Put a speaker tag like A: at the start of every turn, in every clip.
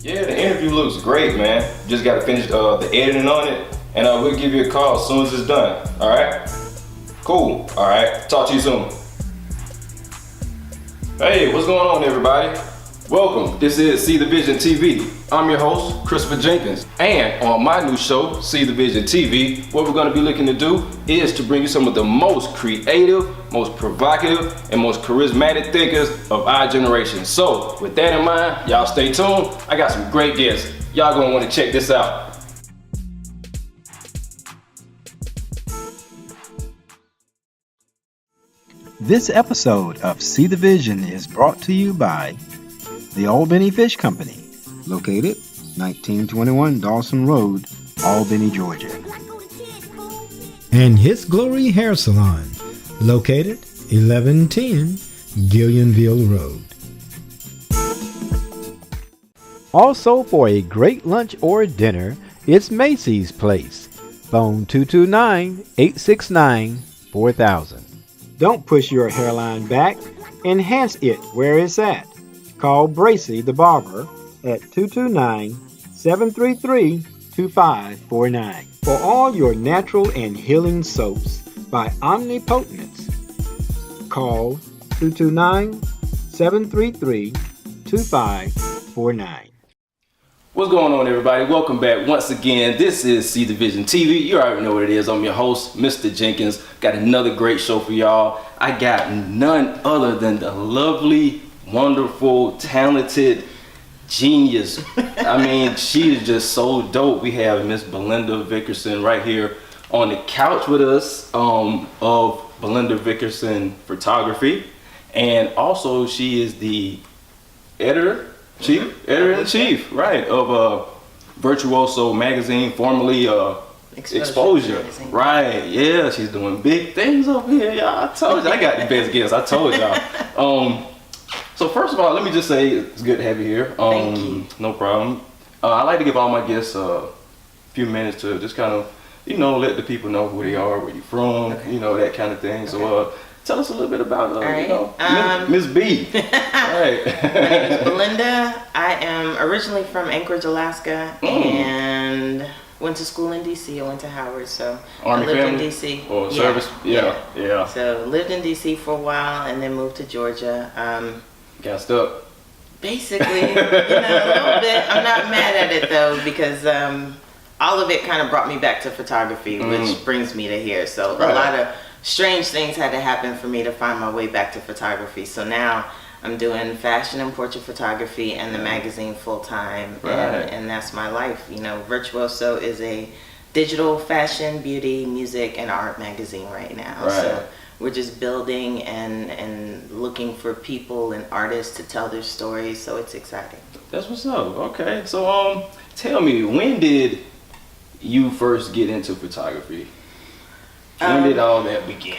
A: Yeah, the interview looks great, man. Just got to finish the editing on it, and we'll give you a call as soon as it's done. All right? Cool. All right. Talk to you soon. Hey, what's going on, everybody? Welcome. This is See the Vision TV. I'm your host, Christopher Jenkins. And on my new show, See the Vision TV, what we're going to be looking to do is to bring you some of the most creative, most provocative, and most charismatic thinkers of our generation. So, with that in mind, y'all stay tuned. I got some great guests. Y'all going to want to check this out.
B: This episode of See the Vision is brought to you by the Albany Fish Company, located 1921 Dawson Road, Albany, Georgia.
C: And His Glory Hair Salon, located 1110 Gillianville Road.
D: Also, for a great lunch or dinner, it's Macy's Place. Phone 229-869-4000.
B: Don't push your hairline back. Enhance it where it's at. Call Bracy the Barber at 229-733-2549 for all your natural and healing soaps by Omnipotence. Call 229-733-2549.
A: What's going on, everybody? Welcome back once again. This is See the Vision TV. You already know what it is. I'm your host, Mr. Jenkins. Got another great show for y'all. I got none other than the lovely, wonderful, talented genius. I mean, she is just so dope. We have Miss Belinda Vickerson right here on the couch with us of Belinda Vickerson Photography. And also, she is the editor-in-chief, right, of VIRTUOSO magazine, formerly Exposure. Magazine. Right, yeah, she's doing big things over here, y'all. I told you, I got the best guests, I told y'all. So first of all, let me just say it's good to have you here.
E: Thank you.
A: No problem. I like to give all my guests a few minutes to just kind of, let the people know who they are, where you're from,
E: Okay.
A: That kind of thing.
E: Okay.
A: So tell us a little bit about,
E: right.
A: Miss B. Right.
E: My name is Belinda. I am originally from Anchorage, Alaska, and went to school in DC. I went to Howard, so
A: Army
E: I lived
A: family?
E: in DC.
A: Or service? Yeah.
E: So lived in DC for a while, and then moved to Georgia.
A: Got stuck.
E: Basically, a little bit. I'm not mad at it though, because all of it kind of brought me back to photography, which brings me to here. So
A: Right.
E: a lot of strange things had to happen for me to find my way back to photography. So now I'm doing fashion and portrait photography and the magazine full time,
A: Right.
E: and that's my life. VIRTUOSO is a digital fashion, beauty, music, and art magazine right now.
A: Right.
E: So we're just building and looking for people and artists to tell their stories. So it's exciting.
A: That's what's up. Okay. So tell me, when did you first get into photography? When did all that begin?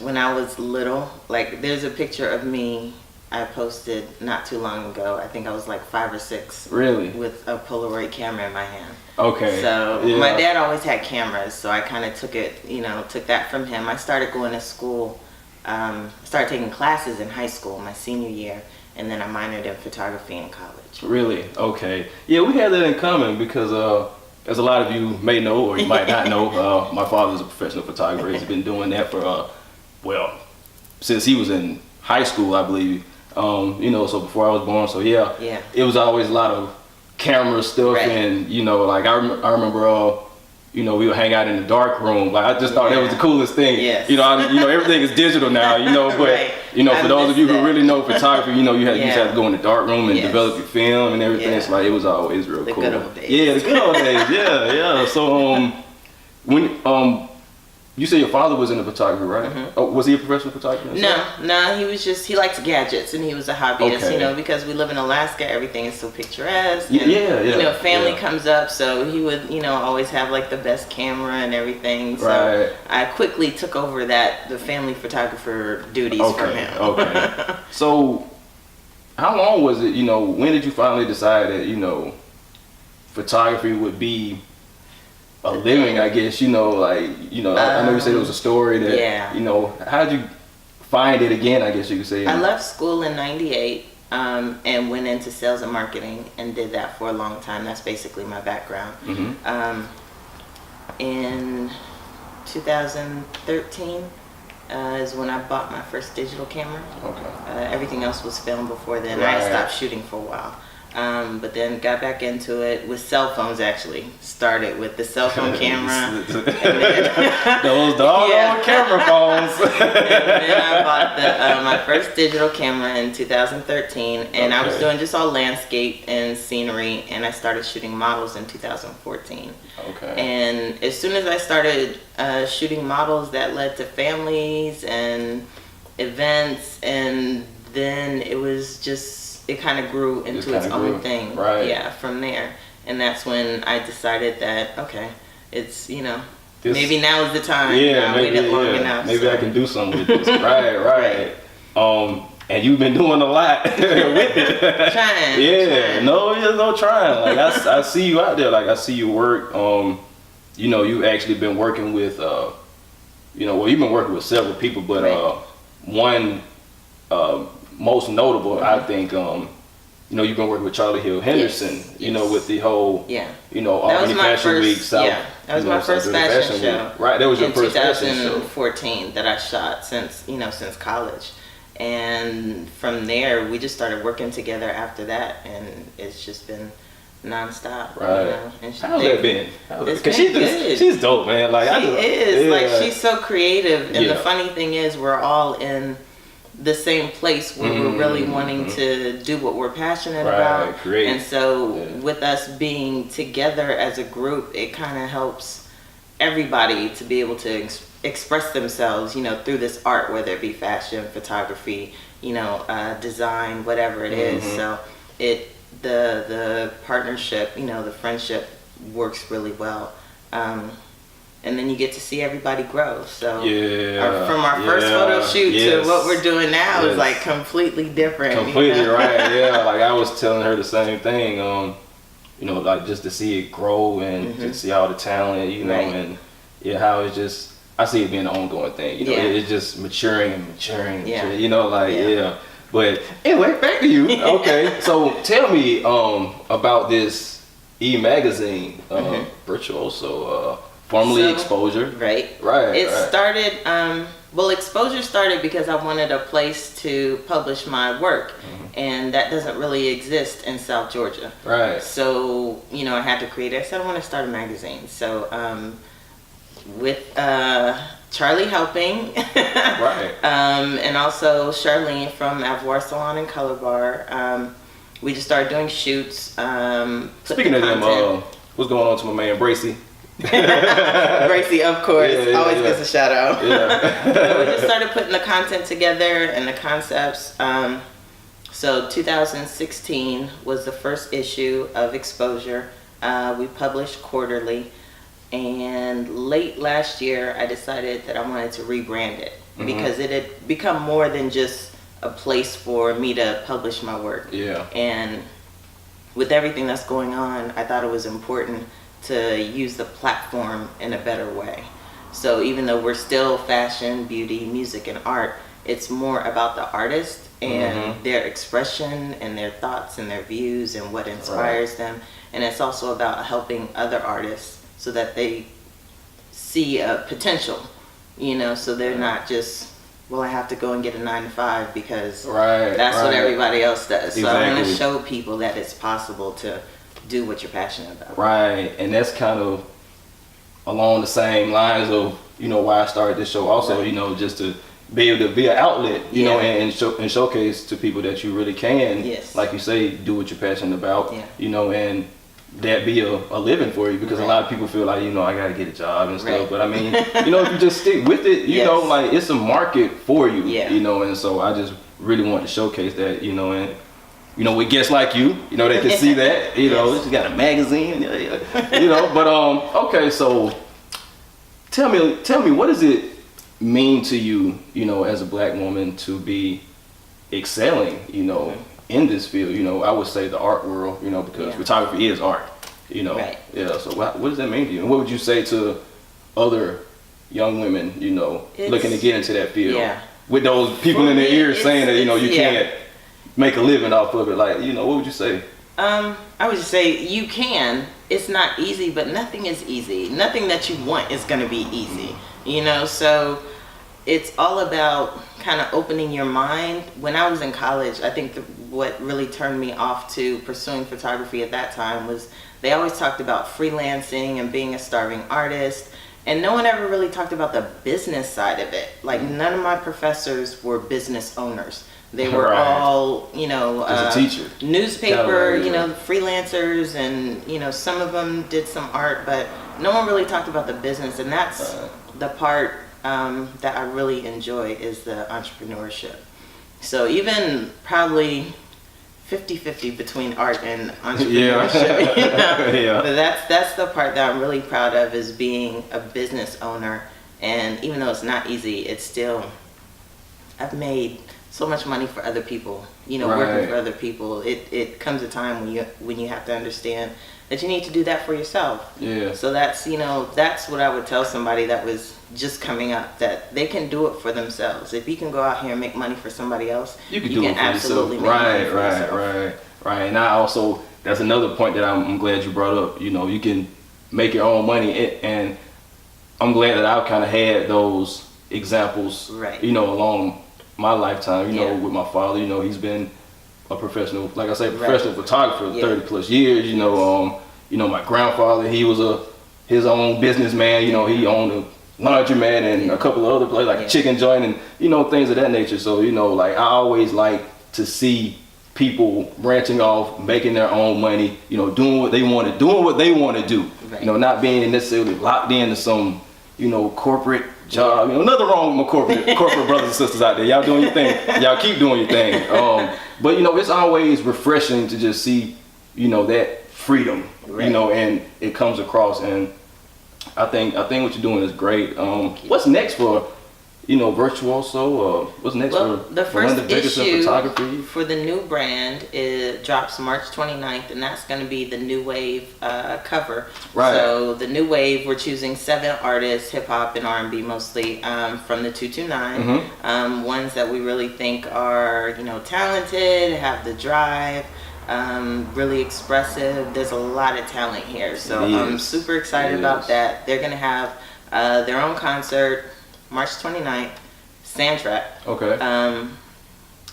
E: When I was little, there's a picture of me I posted not too long ago. I think I was like 5 or 6.
A: Really?
E: With a Polaroid camera in my hand.
A: Okay.
E: So
A: yeah.
E: my dad always had cameras, so I kind of took that from him. I started going to school, started taking classes in high school, my senior year, and then I minored in photography in college.
A: Really? Okay. Yeah, we had that in common because as a lot of you may know, or you might not know, my father's a professional photographer. He's been doing that for, since he was in high school, I believe. So before I was born. So yeah. It was always a lot of camera stuff,
E: Right.
A: and I remember, we would hang out in the dark room. Like I just thought that was the coolest thing.
E: Yes.
A: Everything is digital now. But
E: Right.
A: for those of you who really know photography, you used to have to go in the dark room and
E: Yes.
A: develop your film and everything.
E: Yeah.
A: It's like it was always real
E: The
A: cool.
E: good old days.
A: Yeah, the good old days. Yeah. So when you said your father was into photography, right? Oh, was he a professional photographer himself?
E: No, he liked gadgets, and he was a hobbyist,
A: Okay.
E: because we live in Alaska, everything is so picturesque. And,
A: Yeah.
E: family comes up, so he would, always have the best camera and everything. So
A: Right.
E: I quickly took over the family photographer duties from him.
A: Okay. So how long was it, when did you finally decide that, photography would be a living, I guess, I know you said it was a story that, how did you find it again, I guess you could say?
E: I left school in '98. and went into sales and marketing and did that for a long time. That's basically my background. In 2013 is when I bought my first digital camera. Everything else was filmed before then. I had stopped shooting for a while. But then got back into it with cell phones. Actually started with the cell phone camera.
A: Those doggone camera phones.
E: And then I bought my first digital camera in 2013, and I was doing just all landscape and scenery, and I started shooting models in 2014. And as soon as I started shooting models, that led to families and events, and then it was just, it kind of grew into its own thing. Yeah, from there. And that's when I decided that, okay, it's, maybe now is the time.
A: Yeah,
E: I waited long enough.
A: Maybe I can do something with this. Right. And you've been doing a lot with it.
E: Trying.
A: No, there's no trying. Like I see you out there. Like I see you work. You've actually been working with, you've been working with several people, but one most notable, I think, you've been working with Charlie Hill Henderson. With the whole, Albany Fashion Week.
E: That was my first fashion show.
A: Right, that was your first fashion show.
E: In 2014 that I shot since college. And from there, we just started working together after that, and it's just been nonstop. And
A: how's that been?
E: Because
A: she's dope, man. Like
E: she is. Like she's so creative, and the funny thing is, we're all in the same place where we're really wanting to do what we're passionate about.
A: Great.
E: And so, with us being together as a group, it kind of helps everybody to be able to express themselves, through this art, whether it be fashion, photography, design, whatever it is. So the partnership, the friendship works really well. And then you get to see everybody grow. So from our first photo shoot to what we're doing now is like completely different.
A: Completely right. Like I was telling her the same thing. Like just to see it grow and to see all the talent, and how it's just, I see it being an ongoing thing. It's just maturing and maturing. But anyway, back to you. Okay, so tell me about this e-magazine, VIRTUOSO, formerly Exposure.
E: Right. It started. Exposure started because I wanted a place to publish my work, and that doesn't really exist in South Georgia. So I had to create it. I said I want to start a magazine. So with Charlie helping, and also Charlene from Avoir Salon and Color Bar, we just started doing shoots.
A: Speaking of them, what's going on to my man Bracy?
E: Bracy, of course, always gets a shout out. We just started putting the content together and the concepts. So 2016 was the first issue of Exposure. We published quarterly. And late last year, I decided that I wanted to rebrand it because it had become more than just a place for me to publish my work. And with everything that's going on, I thought it was important to use the platform in a better way. So even though we're still fashion, beauty, music, and art, it's more about the artist and their expression and their thoughts and their views and what inspires them. And it's also about helping other artists so that they see a potential, so they're not just, I have to go and get a 9-to-5 because that's what everybody else does. So I want to show people that it's possible to do what you're passionate about.
A: And that's kind of along the same lines of, why I started this show also, just to be able to be an outlet, and showcase to people that you really can, like you say, do what you're passionate about, and that be a living for you, because a lot of people feel like, I gotta get a job and stuff, but I mean, if you just stick with it, like it's a market for you, and so I just really want to showcase that, and with guests like you, they can see that, you got a magazine, but okay, so tell me, what does it mean to you, as a black woman to be excelling, in this field, I would say the art world, because photography is art, so what does that mean to you? And what would you say to other young women, looking to get into that field, with those people in their ears saying that, you can't make a living off of it? Like, what would you say?
E: I would just say you can. It's not easy, but nothing is easy. Nothing that you want is going to be easy, so it's all about kind of opening your mind. When I was in college, I think what really turned me off to pursuing photography at that time was they always talked about freelancing and being a starving artist, and no one ever really talked about the business side of it. Like, none of my professors were business owners. They were all,
A: as a teacher,
E: newspaper, freelancers, and some of them did some art, but no one really talked about the business, and that's the part that I really enjoy, is the entrepreneurship. So even probably 50-50 between art and entrepreneurship. But that's the part that I'm really proud of, is being a business owner. And even though it's not easy, it's still, I've made so much money for other people, working for other people. It comes a time when you have to understand that you need to do that for yourself. Yeah. So that's what I would tell somebody that was just coming up, that they can do it for themselves. If you can go out here and make money for somebody else, you can absolutely make money for yourself. Right. And I also, that's another point that I'm glad you brought up. You can make your own money, and I'm glad that I've kind of had those examples, along my lifetime, with my father. He's been a professional, like I say, professional photographer for 30 plus years. My grandfather, he was his own businessman. He owned a laundromat and a couple of other places, like a chicken joint, and things of that nature. So like, I always like to see people branching off, making their own money, doing what they want to do, not being necessarily locked into some corporate job. Nothing wrong with my corporate brothers and sisters out there. Y'all doing your thing. Y'all keep doing your thing. But it's always refreshing to just see that freedom, and it comes across. And I think what you're doing is great. What's next for Virtuoso? What's next for the first
A: Belinda Vickerson
E: issue
A: photography?
E: For the new brand, it drops March 29th, and that's going to be the New Wave cover. Right. So the New Wave, we're choosing 7 artists, hip hop and R&B mostly, from the 229. Ones that we really think are talented, have the drive, really expressive. There's a lot of talent here, so I'm super excited about that. They're going to have their own concert March 29th, Sandtrack. Okay.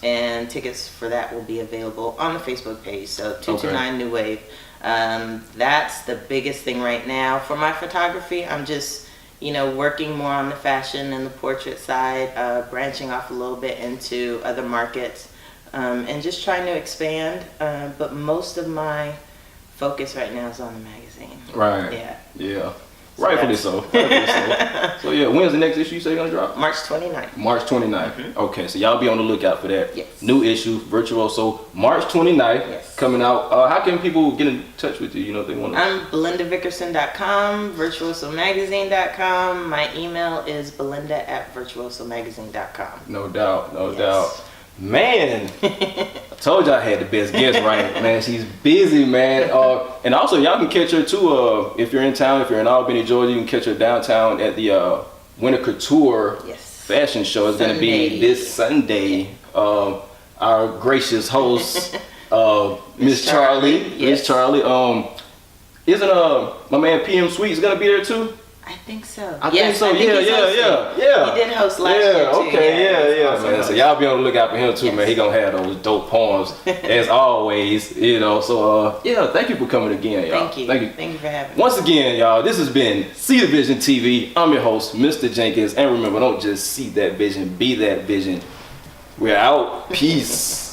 E: And tickets for that will be available on the Facebook page. So 229 New Wave. That's the biggest thing right now for my photography. I'm just, working more on the fashion and the portrait side, branching off a little bit into other markets, and just trying to expand. But most of my focus right now is on the magazine.
A: Right. Yeah. Rightfully so. So yeah, when's the next issue you say you're gonna drop?
E: March 29th.
A: March 29th. Okay, so y'all be on the lookout for that.
E: Yes.
A: New issue, Virtuoso, March 29th, coming out. How can people get in touch with you? If they want to.
E: I'm BelindaVickerson.com, VirtuosoMagazine.com. My email is Belinda@VirtuosoMagazine.com.
A: No doubt. Man, I told you I had the best guest, right? Man, she's busy, man. And also, y'all can catch her too. If you're in town, if you're in Albany, Georgia, you can catch her downtown at the Winter Couture fashion show. It's going to be this Sunday. Our gracious host, Miss Charlie. Miss Charlie. Isn't my man PM Sweet's going to be there too?
E: I think so.
A: I think so. Yeah.
E: He did host last year too.
A: Okay, man. So y'all be on the lookout for him too, man. He gonna have those dope poems as always, So thank you for coming again, y'all.
E: Thank you for having me.
A: Once again, y'all, this has been See the Vision TV. I'm your host, Mr. Jenkins, and remember, don't just see that vision, be that vision. We're out. Peace.